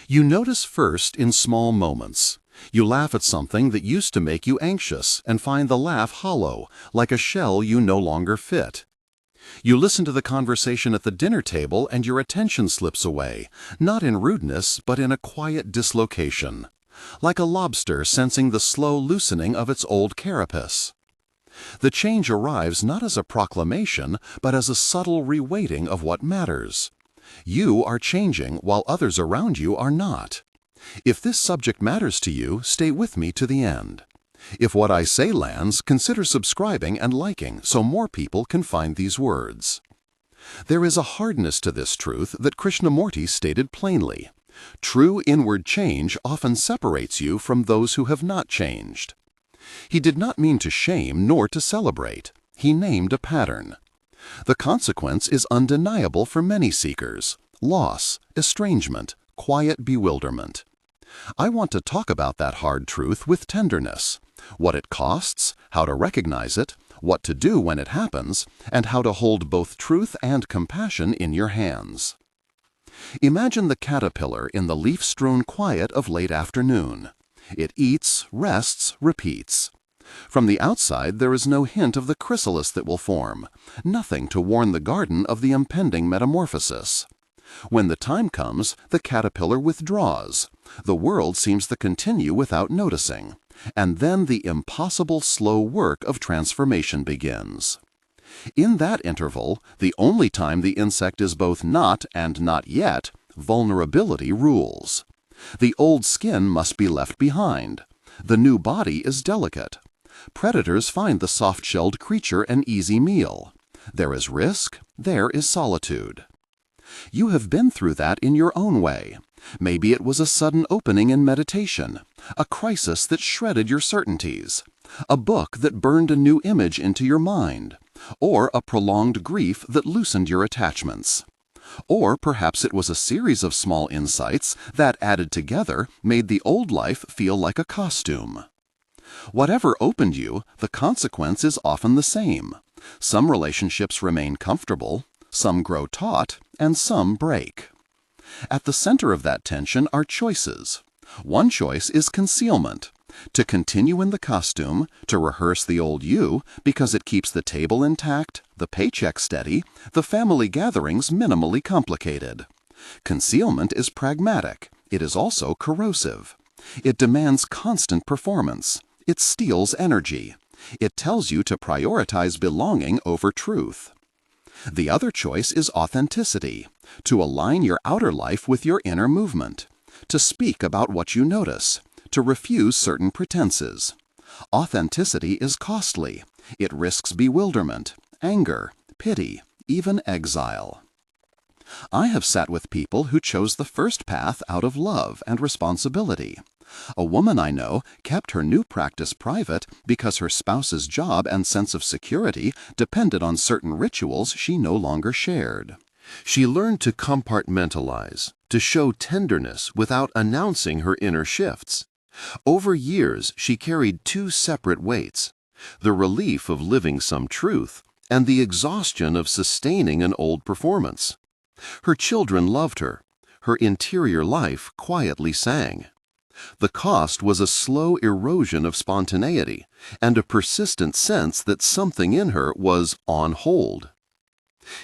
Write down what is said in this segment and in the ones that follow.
You notice first in small moments. You laugh at something that used to make you anxious and find the laugh hollow, like a shell you no longer fit. You listen to the conversation at the dinner table and your attention slips away, not in rudeness but in a quiet dislocation, like a lobster sensing the slow loosening of its old carapace. The change arrives not as a proclamation, but as a subtle reweighting of what matters. You are changing while others around you are not. If this subject matters to you, stay with me to the end. If what I say lands, consider subscribing and liking so more people can find these words. There is a hardness to this truth that Krishnamurti stated plainly. True inward change often separates you from those who have not changed. He did not mean to shame nor to celebrate. He named a pattern. The consequence is undeniable for many seekers: loss, estrangement, quiet bewilderment. I want to talk about that hard truth with tenderness, what it costs, how to recognize it, what to do when it happens, and how to hold both truth and compassion in your hands. Imagine the caterpillar in the leaf-strewn quiet of late afternoon. It eats, rests, repeats. From the outside there is no hint of the chrysalis that will form, nothing to warn the garden of the impending metamorphosis. When the time comes, the caterpillar withdraws. The world seems to continue without noticing, and then the impossible slow work of transformation begins. In that interval, the only time the insect is both not and not yet, vulnerability rules. The old skin must be left behind. The new body is delicate. Predators find the soft-shelled creature an easy meal. There is risk, there is solitude. You have been through that in your own way. Maybe it was a sudden opening in meditation, a crisis that shredded your certainties, a book that burned a new image into your mind, or a prolonged grief that loosened your attachments. Or perhaps it was a series of small insights that, added together, made the old life feel like a costume. Whatever opened you, the consequence is often the same. Some relationships remain comfortable, some grow taut, and some break. At the center of that tension are choices. One choice is concealment. To continue in the costume, to rehearse the old you because it keeps the table intact, the paycheck steady, the family gatherings minimally complicated. Concealment is pragmatic. It is also corrosive. It demands constant performance. It steals energy. It tells you to prioritize belonging over truth. The other choice is authenticity, to align your outer life with your inner movement, to speak about what you notice, to refuse certain pretenses. Authenticity is costly. It risks bewilderment, anger, pity, even exile. I have sat with people who chose the first path out of love and responsibility. A woman I know kept her new practice private because her spouse's job and sense of security depended on certain rituals she no longer shared. She learned to compartmentalize, to show tenderness without announcing her inner shifts. Over years, she carried two separate weights: the relief of living some truth and the exhaustion of sustaining an old performance. Her children loved her. Her interior life quietly sang. The cost was a slow erosion of spontaneity and a persistent sense that something in her was on hold.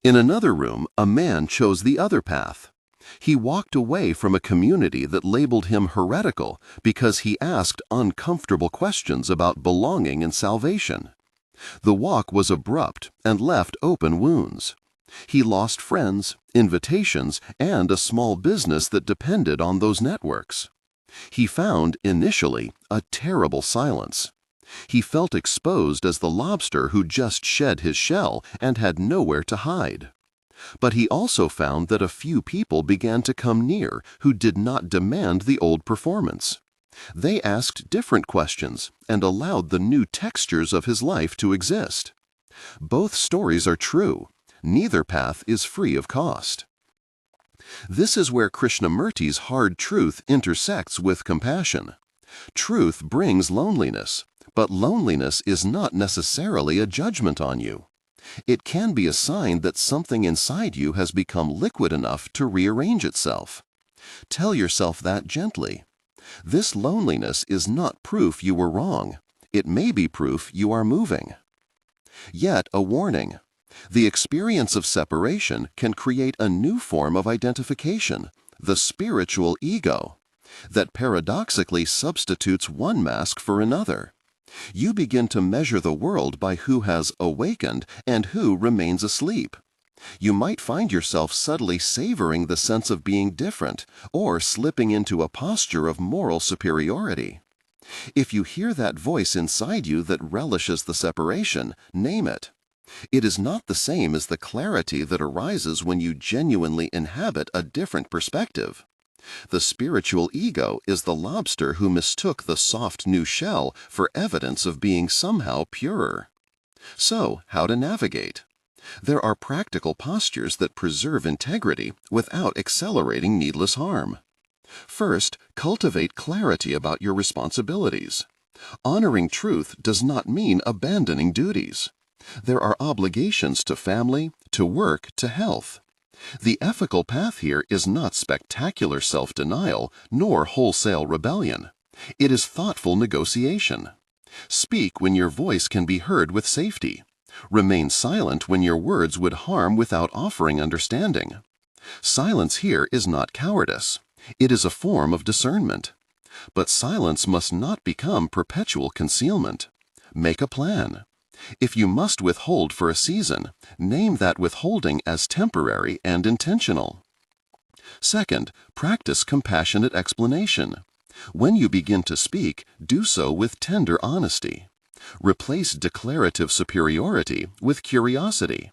In another room, a man chose the other path. He walked away from a community that labeled him heretical because he asked uncomfortable questions about belonging and salvation. The walk was abrupt and left open wounds. He lost friends, invitations, and a small business that depended on those networks. He found, initially, a terrible silence. He felt exposed as the lobster who just shed his shell and had nowhere to hide. But he also found that a few people began to come near who did not demand the old performance. They asked different questions and allowed the new textures of his life to exist. Both stories are true. Neither path is free of cost. This is where Krishnamurti's hard truth intersects with compassion. Truth brings loneliness, but loneliness is not necessarily a judgment on you. It can be a sign that something inside you has become liquid enough to rearrange itself. Tell yourself that gently. This loneliness is not proof you were wrong. It may be proof you are moving. Yet a warning. The experience of separation can create a new form of identification, the spiritual ego, that paradoxically substitutes one mask for another. You begin to measure the world by who has awakened and who remains asleep. You might find yourself subtly savoring the sense of being different or slipping into a posture of moral superiority. If you hear that voice inside you that relishes the separation, name it. It is not the same as the clarity that arises when you genuinely inhabit a different perspective. The spiritual ego is the lobster who mistook the soft new shell for evidence of being somehow purer. So, how to navigate? There are practical postures that preserve integrity without accelerating needless harm. First, cultivate clarity about your responsibilities. Honoring truth does not mean abandoning duties. There are obligations to family, to work, to health. The ethical path here is not spectacular self-denial nor wholesale rebellion. It is thoughtful negotiation. Speak when your voice can be heard with safety. Remain silent when your words would harm without offering understanding. Silence here is not cowardice. It is a form of discernment. But silence must not become perpetual concealment. Make a plan. If you must withhold for a season, name that withholding as temporary and intentional. Second, practice compassionate explanation. When you begin to speak, do so with tender honesty. Replace declarative superiority with curiosity.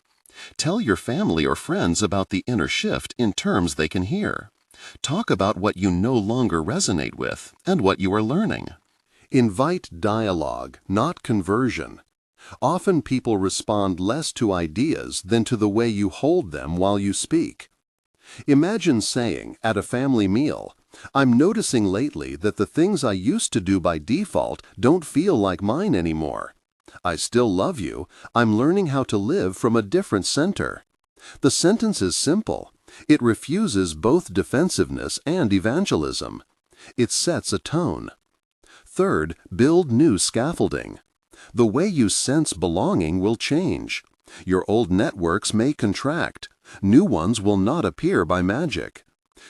Tell your family or friends about the inner shift in terms they can hear. Talk about what you no longer resonate with and what you are learning. Invite dialogue, not conversion. Often people respond less to ideas than to the way you hold them while you speak. Imagine saying, at a family meal, "I'm noticing lately that the things I used to do by default don't feel like mine anymore. I still love you. I'm learning how to live from a different center." The sentence is simple. It refuses both defensiveness and evangelism. It sets a tone. Third, build new scaffolding. The way you sense belonging will change. Your old networks may contract. New ones will not appear by magic.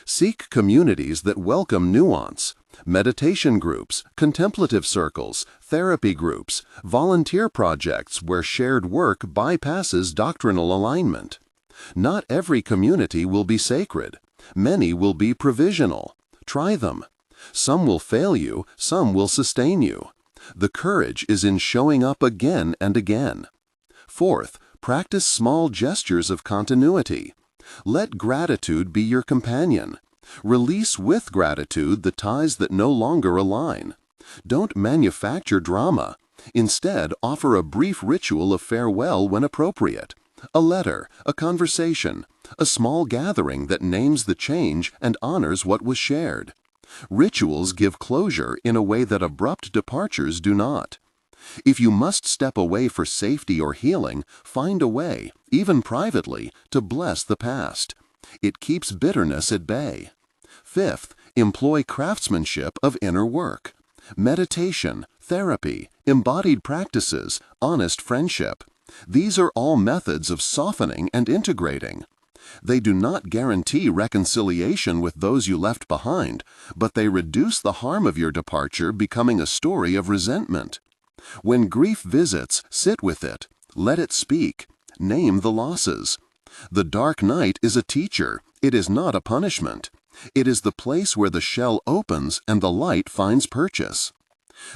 Seek communities that welcome nuance. Meditation groups, contemplative circles, therapy groups, volunteer projects where shared work bypasses doctrinal alignment. Not every community will be sacred. Many will be provisional. Try them. Some will fail you, some will sustain you. The courage is in showing up again and again. Fourth, practice small gestures of continuity. Let gratitude be your companion. Release with gratitude the ties that no longer align. Don't manufacture drama. Instead, offer a brief ritual of farewell when appropriate. A letter, a conversation, a small gathering that names the change and honors what was shared. Rituals give closure in a way that abrupt departures do not. If you must step away for safety or healing, find a way, even privately, to bless the past. It keeps bitterness at bay. Fifth, employ craftsmanship of inner work. Meditation, therapy, embodied practices, honest friendship. These are all methods of softening and integrating. They do not guarantee reconciliation with those you left behind, but they reduce the harm of your departure becoming a story of resentment. When grief visits, sit with it. Let it speak. Name the losses. The dark night is a teacher. It is not a punishment. It is the place where the shell opens and the light finds purchase.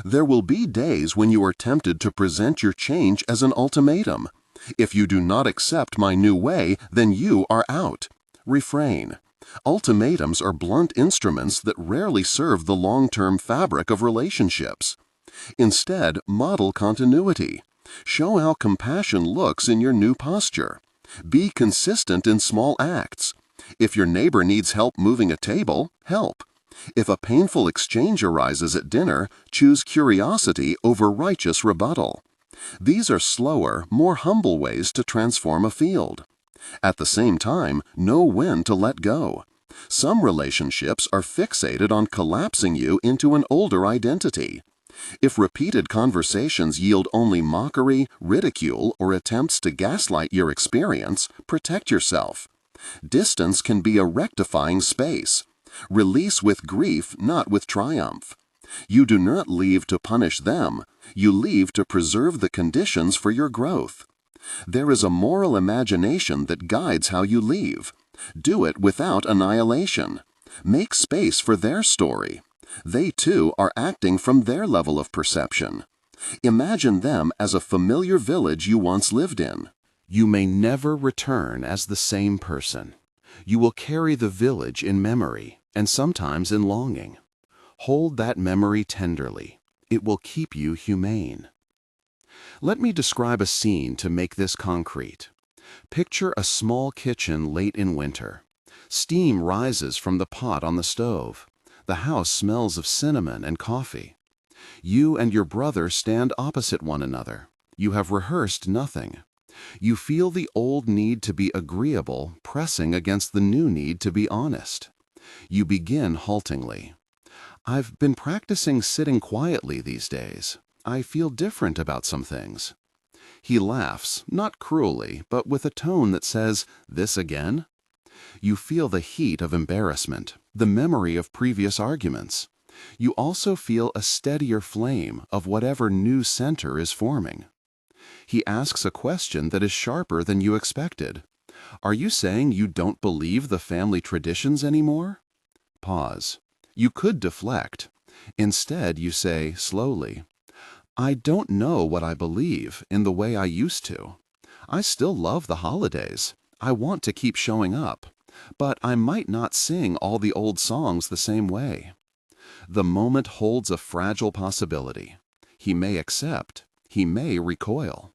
There will be days when you are tempted to present your change as an ultimatum. If you do not accept my new way, then you are out. Refrain. Ultimatums are blunt instruments that rarely serve the long-term fabric of relationships. Instead, model continuity. Show how compassion looks in your new posture. Be consistent in small acts. If your neighbor needs help moving a table, help. If a painful exchange arises at dinner, choose curiosity over righteous rebuttal. These are slower, more humble ways to transform a field. At the same time, know when to let go. Some relationships are fixated on collapsing you into an older identity. If repeated conversations yield only mockery, ridicule, or attempts to gaslight your experience, protect yourself. Distance can be a rectifying space. Release with grief, not with triumph. You do not leave to punish them. You leave to preserve the conditions for your growth. There is a moral imagination that guides how you leave. Do it without annihilation. Make space for their story. They too are acting from their level of perception. Imagine them as a familiar village you once lived in. You may never return as the same person. You will carry the village in memory, and sometimes in longing. Hold that memory tenderly. It will keep you humane. Let me describe a scene to make this concrete. Picture a small kitchen late in winter. Steam rises from the pot on the stove. The house smells of cinnamon and coffee. You and your brother stand opposite one another. You have rehearsed nothing. You feel the old need to be agreeable pressing against the new need to be honest. You begin haltingly. "I've been practicing sitting quietly these days. I feel different about some things." He laughs, not cruelly, but with a tone that says, "This again?" You feel the heat of embarrassment, the memory of previous arguments. You also feel a steadier flame of whatever new center is forming. He asks a question that is sharper than you expected. "Are you saying you don't believe the family traditions anymore?" Pause. You could deflect. Instead, you say, slowly, "I don't know what I believe in the way I used to. I still love the holidays. I want to keep showing up. But I might not sing all the old songs the same way." The moment holds a fragile possibility. He may accept. He may recoil.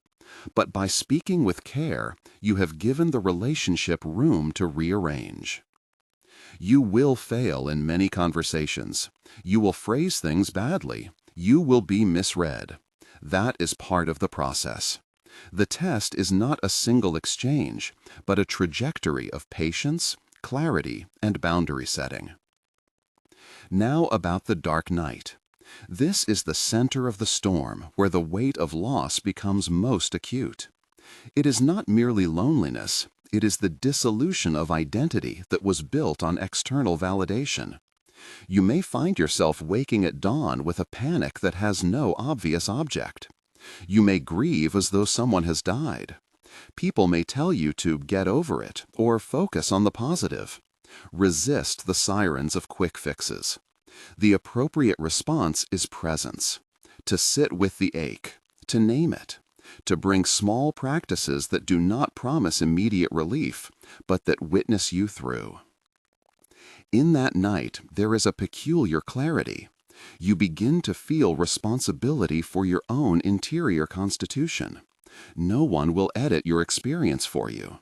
But by speaking with care, you have given the relationship room to rearrange. You will fail in many conversations. You will phrase things badly. You will be misread. That is part of the process. The test is not a single exchange, but a trajectory of patience, clarity, and boundary setting. Now about the dark night. This is the center of the storm where the weight of loss becomes most acute. It is not merely loneliness. It is the dissolution of identity that was built on external validation. You may find yourself waking at dawn with a panic that has no obvious object. You may grieve as though someone has died. People may tell you to get over it or focus on the positive. Resist the sirens of quick fixes. The appropriate response is presence. To sit with the ache, to name it, to bring small practices that do not promise immediate relief, but that witness you through. In that night, there is a peculiar clarity. You begin to feel responsibility for your own interior constitution. No one will edit your experience for you.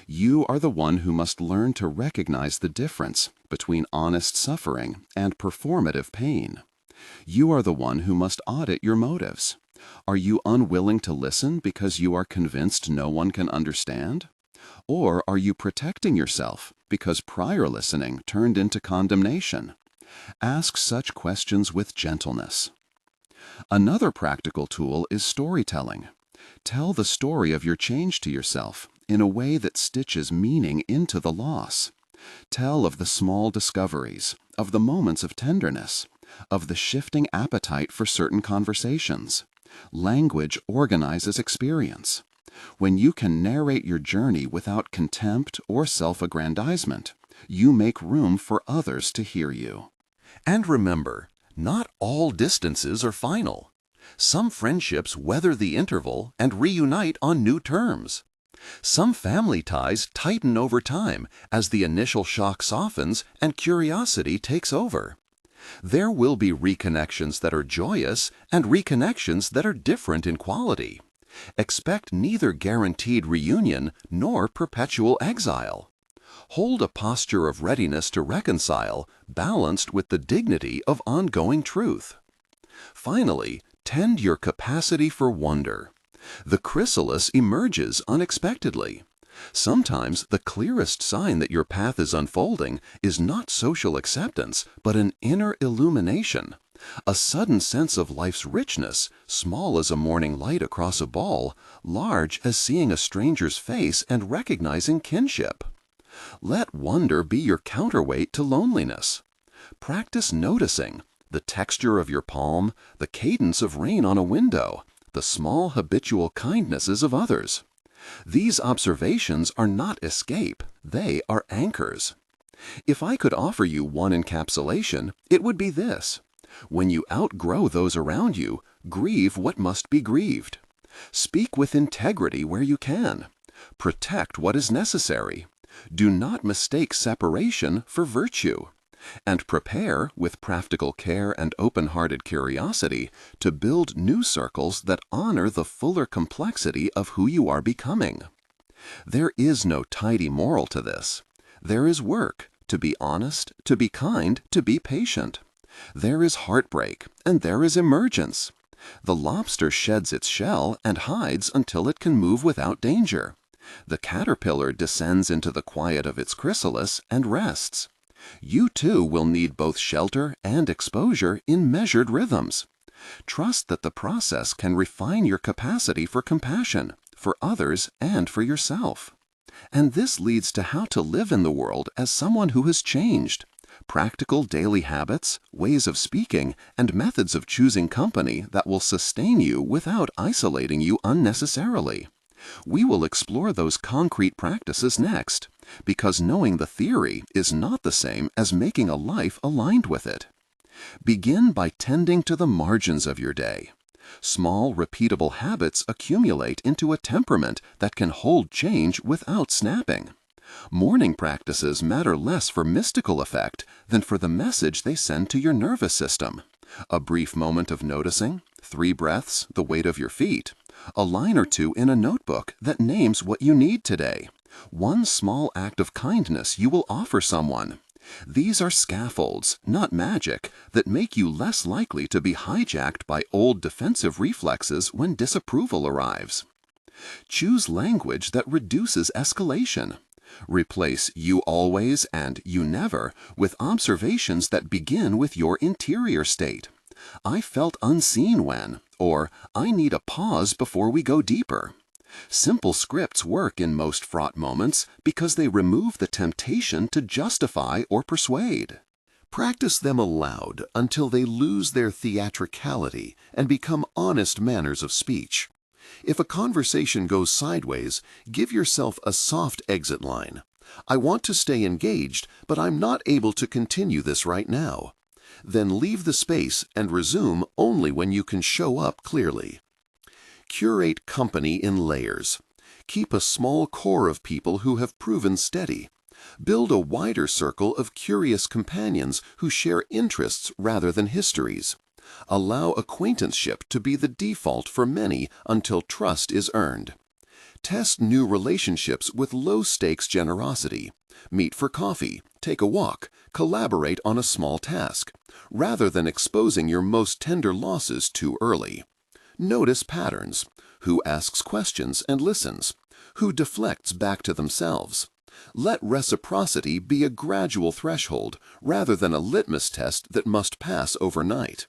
You are the one who must learn to recognize the difference between honest suffering and performative pain. You are the one who must audit your motives. Are you unwilling to listen because you are convinced no one can understand? Or are you protecting yourself because prior listening turned into condemnation? Ask such questions with gentleness. Another practical tool is storytelling. Tell the story of your change to yourself in a way that stitches meaning into the loss. Tell of the small discoveries, of the moments of tenderness, of the shifting appetite for certain conversations. Language organizes experience. When you can narrate your journey without contempt or self-aggrandizement, you make room for others to hear you. And remember, not all distances are final. Some friendships weather the interval and reunite on new terms. Some family ties tighten over time as the initial shock softens and curiosity takes over. There will be reconnections that are joyous and reconnections that are different in quality. Expect neither guaranteed reunion nor perpetual exile. Hold a posture of readiness to reconcile, balanced with the dignity of ongoing truth. Finally, tend your capacity for wonder. The chrysalis emerges unexpectedly. Sometimes the clearest sign that your path is unfolding is not social acceptance, but an inner illumination. A sudden sense of life's richness, small as a morning light across a ball, large as seeing a stranger's face and recognizing kinship. Let wonder be your counterweight to loneliness. Practice noticing the texture of your palm, the cadence of rain on a window, the small habitual kindnesses of others. These observations are not escape, they are anchors. If I could offer you one encapsulation, it would be this. When you outgrow those around you, grieve what must be grieved. Speak with integrity where you can. Protect what is necessary. Do not mistake separation for virtue. And prepare, with practical care and open-hearted curiosity, to build new circles that honor the fuller complexity of who you are becoming. There is no tidy moral to this. There is work, to be honest, to be kind, to be patient. There is heartbreak, and there is emergence. The lobster sheds its shell and hides until it can move without danger. The caterpillar descends into the quiet of its chrysalis and rests. You too will need both shelter and exposure in measured rhythms. Trust that the process can refine your capacity for compassion, for others, and for yourself. And this leads to how to live in the world as someone who has changed. Practical daily habits, ways of speaking, and methods of choosing company that will sustain you without isolating you unnecessarily. We will explore those concrete practices next, because knowing the theory is not the same as making a life aligned with it. Begin by tending to the margins of your day. Small, repeatable habits accumulate into a temperament that can hold change without snapping. Morning practices matter less for mystical effect than for the message they send to your nervous system. A brief moment of noticing, 3 breaths, the weight of your feet, a line or two in a notebook that names what you need today, one small act of kindness you will offer someone. These are scaffolds, not magic, that make you less likely to be hijacked by old defensive reflexes when disapproval arrives. Choose language that reduces escalation. Replace "you always" and "you never" with observations that begin with your interior state. "I felt unseen when," or "I need a pause before we go deeper." Simple scripts work in most fraught moments because they remove the temptation to justify or persuade. Practice them aloud until they lose their theatricality and become honest manners of speech. If a conversation goes sideways, give yourself a soft exit line. "I want to stay engaged, but I'm not able to continue this right now." Then leave the space and resume only when you can show up clearly. Curate company in layers. Keep a small core of people who have proven steady. Build a wider circle of curious companions who share interests rather than histories. Allow acquaintanceship to be the default for many until trust is earned. Test new relationships with low-stakes generosity. Meet for coffee, take a walk, collaborate on a small task, rather than exposing your most tender losses too early. Notice patterns. Who asks questions and listens? Who deflects back to themselves? Let reciprocity be a gradual threshold rather than a litmus test that must pass overnight.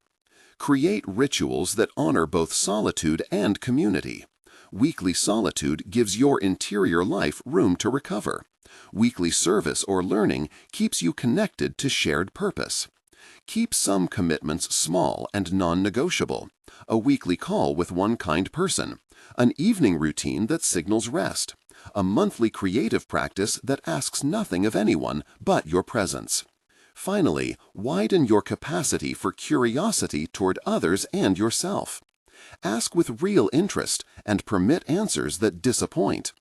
Create rituals that honor both solitude and community. Weekly solitude gives your interior life room to recover. Weekly service or learning keeps you connected to shared purpose. Keep some commitments small and non-negotiable. A weekly call with one kind person. An evening routine that signals rest. A monthly creative practice that asks nothing of anyone but your presence. Finally, widen your capacity for curiosity toward others and yourself. Ask with real interest and permit answers that disappoint.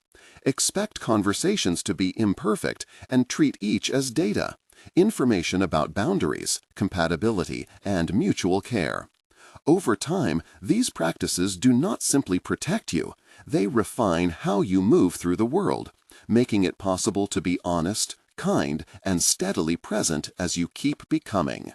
Expect conversations to be imperfect and treat each as data, information about boundaries, compatibility, and mutual care. Over time, these practices do not simply protect you, they refine how you move through the world, making it possible to be honest, kind, and steadily present as you keep becoming.